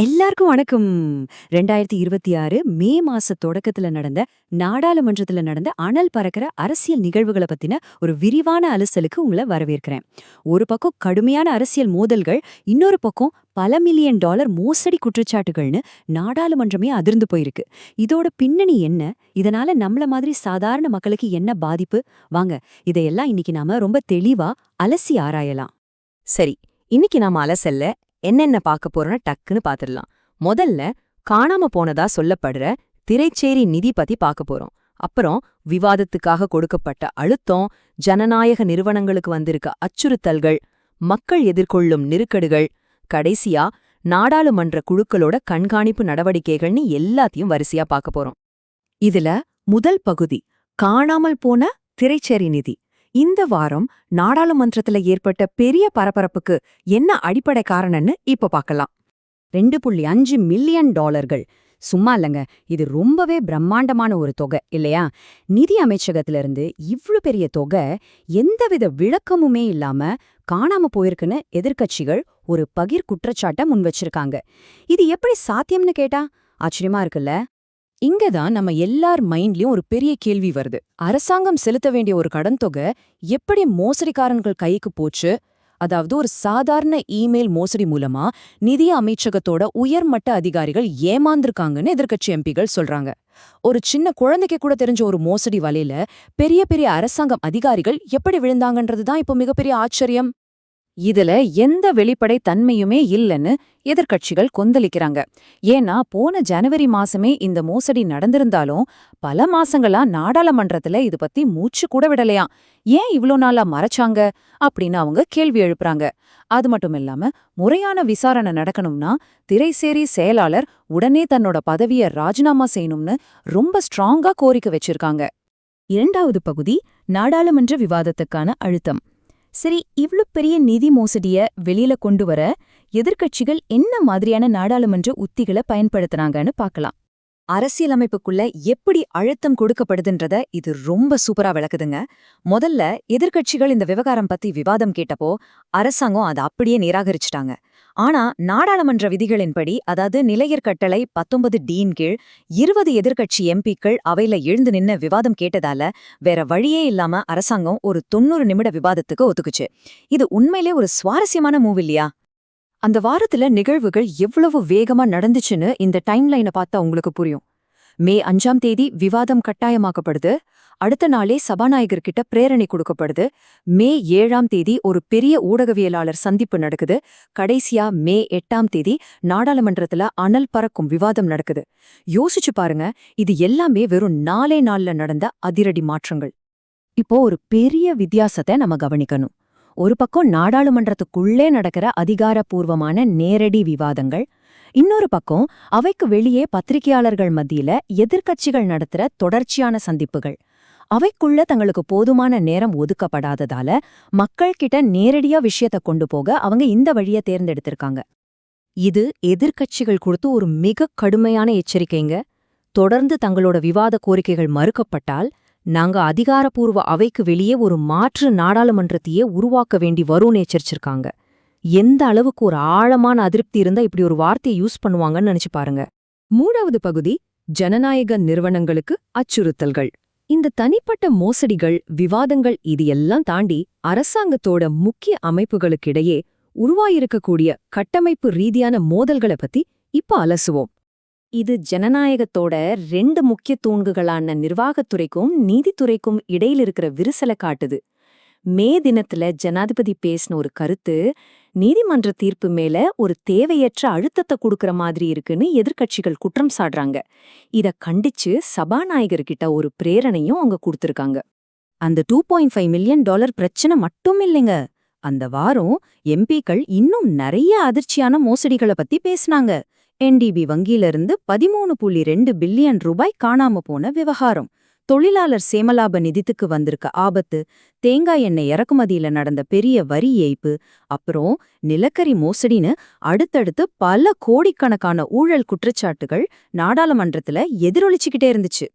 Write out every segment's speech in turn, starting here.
எல்லாருக்கும் வணக்கம். 2026 மே மாச தொடக்கத்துல நடந்த நாடாளுமன்றத்துல நடந்த அனல் பறக்கிற அரசியல் நிகழ்வுகளை பத்தின ஒரு விரிவான அலசலுக்கு உங்களை வரவேற்கிறேன். ஒரு பக்கம் கடுமையான அரசியல் மோதல்கள், இன்னொரு பக்கம் பல மில்லியன் டாலர் மோசடி குற்றச்சாட்டுகள்னு நாடாளுமன்றமே அதிர்ந்து போயிருக்கு. இதோட பின்னணி என்ன? இதனால நம்மள மாதிரி சாதாரண மக்களுக்கு என்ன பாதிப்பு? வாங்க, இதையெல்லாம் இன்னைக்கு நாம ரொம்ப தெளிவா அலசி ஆராயலாம். சரி, இன்னைக்கு நாம அலசல்ல என்னென்ன பார்க்க போறோம்னு டக்குன்னு பாத்துடலாம். முதல்ல காணாம போனதா சொல்லப்படுற திரைச்சேரி நிதி பத்தி பார்க்க போறோம். அப்புறம் விவாதத்துக்காக கொடுக்கப்பட்ட அழுத்தம், ஜனநாயக நிறுவனங்களுக்கு வந்திருக்க அச்சுறுத்தல்கள், மக்கள் எதிர்கொள்ளும் நெருக்கடுகள், கடைசியா நாடாளுமன்ற குழுக்களோட கண்காணிப்பு நடவடிக்கைகள்னு எல்லாத்தையும் வரிசையா பார்க்க போறோம். இதுல முதல் பகுதி, காணாமல் போன திரைச்சேரி நிதி. இந்த வாரம் நாடாளுமன்றத்துல ஏற்பட்ட பெரிய பரபரப்புக்கு என்ன அடிப்படை காரணம்னு இப்ப பார்க்கலாம். 2.5 மில்லியன் டாலர்கள் சும்மா இல்லங்க, இது ரொம்பவே பிரம்மாண்டமான ஒரு தொகை இல்லையா? நிதி அமைச்சகத்திலிருந்து இவ்ளோ பெரிய தொகை எந்தவித விளக்கமுமே இல்லாம காணாம போயிருக்குன்னு எதிர்க்கட்சிகள் ஒரு பகிர் குற்றச்சாட்டை முன் வச்சிருக்காங்க. இது எப்படி சாத்தியம்னு கேட்டா ஆச்சரியமா இருக்குல்ல? இங்கதான் நம்ம எல்லார் மைண்ட்லயும் ஒரு பெரிய கேள்வி வருது. அரசாங்கம் செலுத்த வேண்டிய ஒரு கடன் தொகை எப்படி மோசடிக்காரன்கள் கைக்கு போச்சு? அதாவது ஒரு சாதாரண இமெயில் மோசடி மூலமா நிதி அமைச்சகத்தோட உயர்மட்ட அதிகாரிகள் ஏமாந்திருக்காங்கன்னு எதிர்க்கட்சி எம்பிகள் சொல்றாங்க. ஒரு சின்ன குழந்தைக்கு கூட தெரிஞ்ச ஒரு மோசடி வலையில பெரிய பெரிய அரசாங்கம் அதிகாரிகள் எப்படி விழுந்தாங்கன்றதுதான் இப்போ மிகப்பெரிய ஆச்சரியம். இதுல எந்த வெளிப்படை தன்மையுமே இல்லைன்னு எதிர்க்கட்சிகள் கொந்தளிக்கிறாங்க. ஏன்னா போன ஜனவரி மாசமே இந்த மோசடி நடந்திருந்தாலும் பல மாசங்களா நாடாளுமன்றத்துல இது பத்தி மூச்சு கூட விடலையாம். ஏன் இவ்ளோ நாளா மறைச்சாங்க அப்படின்னு அவங்க கேள்வி எழுப்புறாங்க. அது மட்டும் இல்லாம முறையான விசாரணை நடக்கணும்னா திரைசேரி செயலாளர் உடனே தன்னோட பதவியை ராஜினாமா செய்யணும்னு ரொம்ப ஸ்ட்ராங்கா கோரிக்கை வச்சிருக்காங்க. இரண்டாவது பகுதி, நாடாளுமன்ற விவாதத்துக்கான அழுத்தம். சரி, இவ்ளோ பெரிய நிதி மோசடிய வெளியில கொண்டு வர எதிர்க்கட்சிகள் என்ன மாதிரியான நாடாளுமன்ற உத்திகளை பயன்படுத்துறாங்கன்னு பார்க்கலாம். அரசியலமைப்புக்குள்ள எப்படி அழுத்தம் கொடுக்கப்படுதுன்றத இது ரொம்ப சூப்பரா விளக்குதுங்க. முதல்ல எதிர்க்கட்சிகள் இந்த விவகாரம் பத்தி விவாதம் கேட்டப்போ அரசாங்கம் அதை அப்படியே நிராகரிச்சிட்டாங்க. ஆனா நாடாளுமன்ற விதிகளின்படி, அதாவது நிலையர் கட்டளை 19D கீழ் 20 எதிர்க்கட்சி எம்பிக்கள் அவையில எழுந்து நின்னு விவாதம் கேட்டதால வேற வழியே இல்லாம அரசாங்கம் ஒரு 90 நிமிட விவாதத்துக்கு ஒத்துக்குச்சு. இது உண்மையிலே ஒரு சுவாரஸ்யமான மூவ் இல்லையா? அந்த வாரத்துல நிகழ்வுகள் எவ்வளவு வேகமா நடந்துச்சுன்னு இந்த டைம்லைனை பார்த்தா உங்களுக்கு புரியும். மே 5ஆம் தேதி விவாதம் கட்டாயமாக்கப்படுது. அடுத்த நாளே சபாநாயகர்கிட்ட பிரேரணை கொடுக்கப்படுது. மே 7ஆம் தேதி ஒரு பெரிய ஊடகவியலாளர் சந்திப்பு நடக்குது. கடைசியா மே 8ஆம் தேதி நாடாளுமன்றத்துல அனல் பறக்கும் விவாதம் நடக்குது. யோசிச்சு பாருங்க, இது எல்லாமே வெறும் 4 நாள்ல நடந்த அதிரடி மாற்றங்கள். இப்போ ஒரு பெரிய வித்தியாசத்தை நம்ம கவனிக்கணும். ஒரு பக்கம் நாடாளுமன்றத்துக்குள்ளே நடக்கிற அதிகாரப்பூர்வமான நேரடி விவாதங்கள், இன்னொரு பக்கம் அவைக்கு வெளியே பத்திரிகையாளர்கள் மத்தியில எதிர்க்கட்சிகள் நடத்துற தொடர்ச்சியான சந்திப்புகள். அவைக்குள்ள தங்களுக்கு போதுமான நேரம் ஒதுக்கப்படாததால மக்கள் கிட்ட நேரடியா விஷயத்தை கொண்டு போக அவங்க இந்த வழியை தேர்ந்தெடுத்திருக்காங்க. இது எதிர்க்கட்சிகள் கொடுத்து ஒரு மிக கடுமையான எச்சரிக்கைங்க. தொடர்ந்து தங்களோட விவாத கோரிக்கைகள் மறுக்கப்பட்டால் நாங்க அதிகாரப்பூர்வ அவைக்கு வெளியே ஒரு மாற்று நாடாளுமன்றத்தையே உருவாக்க வேண்டி வரும்னு எச்சரிச்சிருக்காங்க. எந்த அளவுக்கு ஒரு ஆழமான அதிருப்தி இருந்தா இப்படி ஒரு வார்த்தையை யூஸ் பண்ணுவாங்கன்னு நினைச்சு பாருங்க. மூணாவது பகுதி, ஜனநாயக நிறுவனங்களுக்கு அச்சுறுத்தல்கள். இந்த தனிப்பட்ட மோசடிகள், விவாதங்கள் இது எல்லாம் தாண்டி அரசாங்கத்தோட முக்கிய அமைப்புகளுக்கிடையே உருவாயிருக்கக்கூடிய கட்டமைப்பு ரீதியான மோதல்களை பத்தி இப்ப அலசுவோம். இது ஜனநாயகத்தோட 2 முக்கிய தூண்களான நிர்வாகத்துறைக்கும் நீதித்துறைக்கும் இடையில் இருக்கிற விரிசலை காட்டுது. மே தினத்துல ஜனாதிபதி பேசின ஒரு கருத்து நீதிமன்ற தீர்ப்பு மேல ஒரு தேவையற்ற அழுத்தத்தை கொடுக்கற மாதிரி இருக்குன்னு எதிர்க்கட்சிகள் குற்றம் சாடுறாங்க. இத கண்டிச்சு சபாநாயகர்கிட்ட ஒரு பிரேரணையும் அவங்க கொடுத்திருக்காங்க. அந்த 2.5 மில்லியன் டாலர் பிரச்சனை மட்டும் இல்லைங்க. அந்த வாரம் எம்பிக்கள் இன்னும் நிறைய அதிர்ச்சியான மோசடிகளை பத்தி பேசினாங்க. NDB வங்கியிலிருந்து 13.2 பில்லியன் ரூபாய் காணாம போன விவகாரம், தொழிலாளர் சேமலாப நிதித்துக்கு வந்திருக்க ஆபத்து, தேங்காய் எண்ணெய் இறக்குமதியில நடந்த பெரிய வரி ஏய்ப்பு, அப்புறம் நிலக்கரி மோசடின்னு அடுத்தடுத்து பல கோடிக்கணக்கான ஊழல் குற்றச்சாட்டுகள் நாடாளுமன்றத்துல எதிரொலிச்சுக்கிட்டே இருந்துச்சு.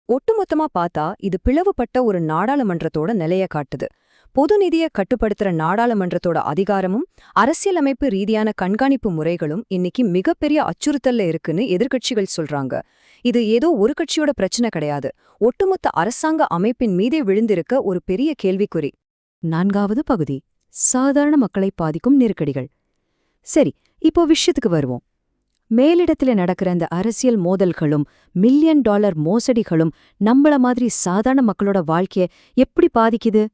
ஒட்டுமொத்தமா பார்த்தா இது பிளவுபட்ட ஒரு நாடாளுமன்றத்தோட நிலைய காட்டுது. பொது நிதியை கட்டுப்படுத்துற நாடாளுமன்றத்தோட அதிகாரமும் அரசியலமைப்பு ரீதியான கண்காணிப்பு முறைகளும் இன்னைக்கு மிகப்பெரிய அச்சுறுத்தல்ல இருக்குன்னு எதிர்க்கட்சிகள் சொல்றாங்க. இது ஏதோ ஒரு கட்சியோட பிரச்சனை கிடையாது, ஒட்டுமொத்த அரசாங்க அமைப்பின் மீதே விழுந்திருக்க ஒரு பெரிய கேள்விக்குறி. 4வது பகுதி, சாதாரண மக்களை பாதிக்கும் நெருக்கடிகள். சரி, இப்போ விஷயத்துக்கு வருவோம். மேலிடத்துல நடக்கிற இந்த அரசியல் மோதல்களும் $1,000,000 மோசடிகளும் நம்மள மாதிரி சாதாரண மக்களோட வாழ்க்கைய எப்படி பாதிக்குது?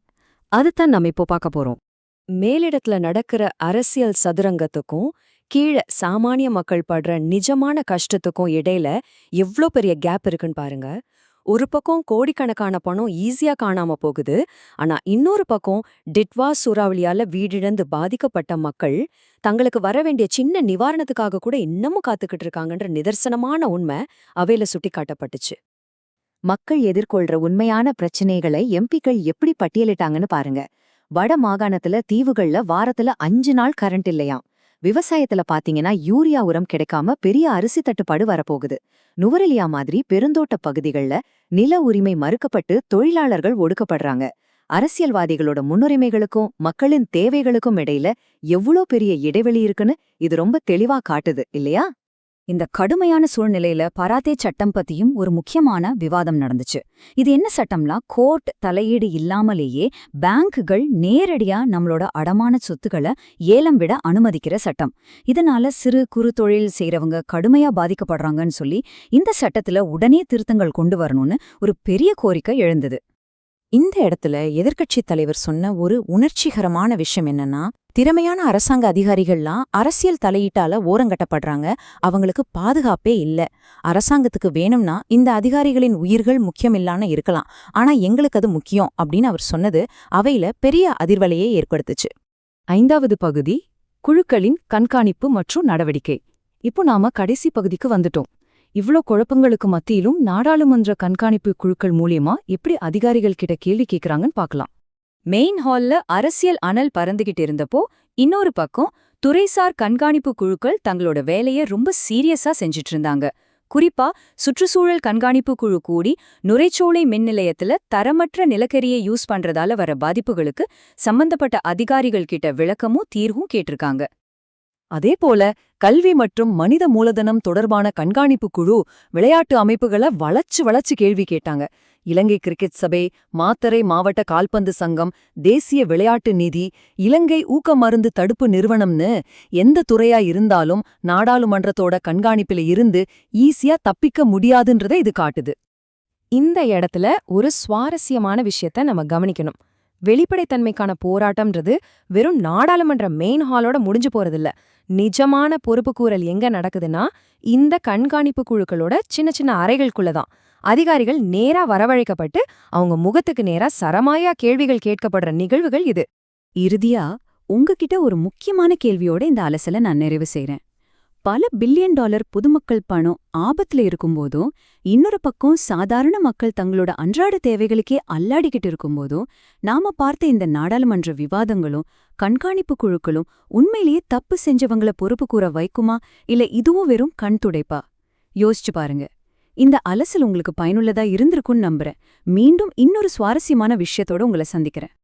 அதுதான் நம்ம இப்போ பார்க்க போறோம். மேலிடத்துல நடக்கிற அரசியல் சதுரங்கத்துக்கும் கீழ சாமானிய மக்கள் படுற நிஜமான கஷ்டத்துக்கும் இடையில எவ்ளோ பெரிய கேப் இருக்குன்னு பாருங்க. ஒரு பக்கம் கோடிக்கணக்கான பணம் ஈஸியா காணாம போகுது, ஆனா இன்னொரு பக்கம் டிட்வா சூறாவளியால வீடிழந்து பாதிக்கப்பட்ட மக்கள் தங்களுக்கு வர வேண்டிய சின்ன நிவாரணத்துக்காக கூட இன்னமும் காத்துக்கிட்டு இருக்காங்கன்ற நிதர்சனமான உண்மை அவையில சுட்டிக்காட்டப்பட்டுச்சு. மக்கள் எதிர்கொள்ற உண்மையான பிரச்சனைகளை எம்பிக்கள் எப்படி பட்டியலிட்டாங்கன்னு பாருங்க. வட மாகாணத்துல தீவுகள்ல வாரத்துல 5 நாள் கரண்ட் இல்லையாம். விவசாயத்துல பாத்தீங்கன்னா யூரியா உரம் கிடைக்காம பெரிய அரிசி தட்டுப்பாடு வரப்போகுது. நுவரெலியா மாதிரி பெருந்தோட்ட பகுதிகள்ல நில உரிமை மறுக்கப்பட்டு தொழிலாளர்கள் ஒடுக்கப்படுறாங்க. அரசியல்வாதிகளோட முன்னுரிமைகளுக்கும் மக்களின் தேவைகளுக்கும் இடையில எவ்வளோ பெரிய இடைவெளி இருக்குன்னு இது ரொம்ப தெளிவா காட்டுது இல்லையா? இந்த கடுமையான சூழ்நிலையில பராத்தே சட்டம் பத்தியும் ஒரு முக்கியமான விவாதம் நடந்துச்சு. இது என்ன சட்டம்னா, கோர்ட் தலையீடு இல்லாமலேயே பேங்குகள் நேரடியா நம்மளோட அடமான சொத்துக்களை ஏலம் விட அனுமதிக்கிற சட்டம். இதனால சிறு குறு தொழில் செய்யறவங்க கடுமையா பாதிக்கப்படுறாங்கன்னு சொல்லி இந்த சட்டத்துல உடனே திருத்தங்கள் கொண்டு வரணும்னு ஒரு பெரிய கோரிக்கை எழுந்தது. இந்த இடத்துல எதிர்க்கட்சித் தலைவர் சொன்ன ஒரு உணர்ச்சிகரமான விஷயம் என்னன்னா, திறமையான அரசாங்க அதிகாரிகள்லாம் அரசியல் தலையீட்டால ஓரங்கட்டப்படுறாங்க, அவங்களுக்கு பாதுகாப்பே இல்ல. அரசாங்கத்துக்கு வேணும்னா இந்த அதிகாரிகளின் உயிர்கள் முக்கியமில்லாம இருக்கலாம், ஆனா எங்களுக்கு அது முக்கியம் அப்படின்னு அவர் சொன்னது அவையில பெரிய அதிர்வலையை ஏற்படுத்துச்சு. 5வது பகுதி, குழுக்களின் கண்காணிப்பு மற்றும் நடவடிக்கை. இப்போ நாம கடைசி பகுதிக்கு வந்துட்டோம். இவ்ளோ குழப்பங்களுக்கு மத்தியிலும் நாடாளுமன்ற கண்காணிப்பு குழுக்கள் மூலியமா எப்படி அதிகாரிகள் கிட்ட கேள்வி கேட்கறாங்கன்னு பார்க்கலாம். மெயின் ஹால்ல அரசியல் அனல் பறந்துகிட்டு இருந்தப்போ இன்னொரு பக்கம் துறைசார் கண்காணிப்பு குழுக்கள் தங்களோட வேலையை ரொம்ப சீரியஸா செஞ்சிட்டு இருந்தாங்க. குறிப்பா சுற்றுச்சூழல் கண்காணிப்பு குழு கூடி நுரைச்சோலை மின் நிலையத்துல தரமற்ற நிலக்கரியை யூஸ் பண்றதால வர பாதிப்புகளுக்கு சம்பந்தப்பட்ட அதிகாரிகள் கிட்ட விளக்கமும் தீர்வும் கேட்டிருக்காங்க. அதேபோல கல்வி மற்றும் மனித மூலதனம் தொடர்பான கண்காணிப்பு குழு விளையாட்டு அமைப்புகளை வளைச்சு கேள்வி கேட்டாங்க. இலங்கை கிரிக்கெட் சபை, மாத்தறை மாவட்ட கால்பந்து சங்கம், தேசிய விளையாட்டு நிதி, இலங்கை ஊக்க மருந்து தடுப்பு நிறுவனம்னு எந்த துறையா இருந்தாலும் நாடாளுமன்றத்தோட கண்காணிப்பில இருந்து ஈஸியா தப்பிக்க முடியாதுன்றதை இது காட்டுது. இந்த இடத்துல ஒரு சுவாரஸ்யமான விஷயத்த நம்ம கவனிக்கணும். வெளிப்படைத்தன்மைக்கான போராட்டம்ன்றது வெறும் நாடாளுமன்ற மெயின் ஹாலோட முடிஞ்சு போறதில்ல. நிஜமான பொறுப்புக்கூறல் எங்க நடக்குதுன்னா, இந்த கண்காணிப்பு குழுக்களோட சின்ன சின்ன அறைகளுக்குள்ளதான். அதிகாரிகள் நேரா வரவழைக்கப்பட்டு அவங்க முகத்துக்கு நேரா சரமாயா கேள்விகள் கேட்கப்படுற நிகழ்வுகள் இது. இறுதியா உங்ககிட்ட ஒரு முக்கியமான கேள்வியோட இந்த அலசலை நான் நிறைவு செய்றேன். பல $1 பில்லியன் பொதுமக்கள் பணம் ஆபத்துல இருக்கும்போதும், இன்னொரு பக்கம் சாதாரண மக்கள் தங்களோட அன்றாட தேவைகளுக்கே அல்லாடிக்கிட்டு இருக்கும்போதும், நாம பார்த்த இந்த நாடாளுமன்ற விவாதங்களும் கண்காணிப்பு குழுக்களும் உண்மையிலேயே தப்பு செஞ்சவங்கள பொறுப்பு கூற வைக்குமா, இல்ல இதுவும் வெறும் கண் துடைப்பா? யோசிச்சு பாருங்க. இந்த அலசல் உங்களுக்கு பயனுள்ளதா இருந்திருக்கும்னு நம்புறேன். மீண்டும் இன்னொரு சுவாரஸ்யமான விஷயத்தோட உங்களை சந்திக்கிறேன்.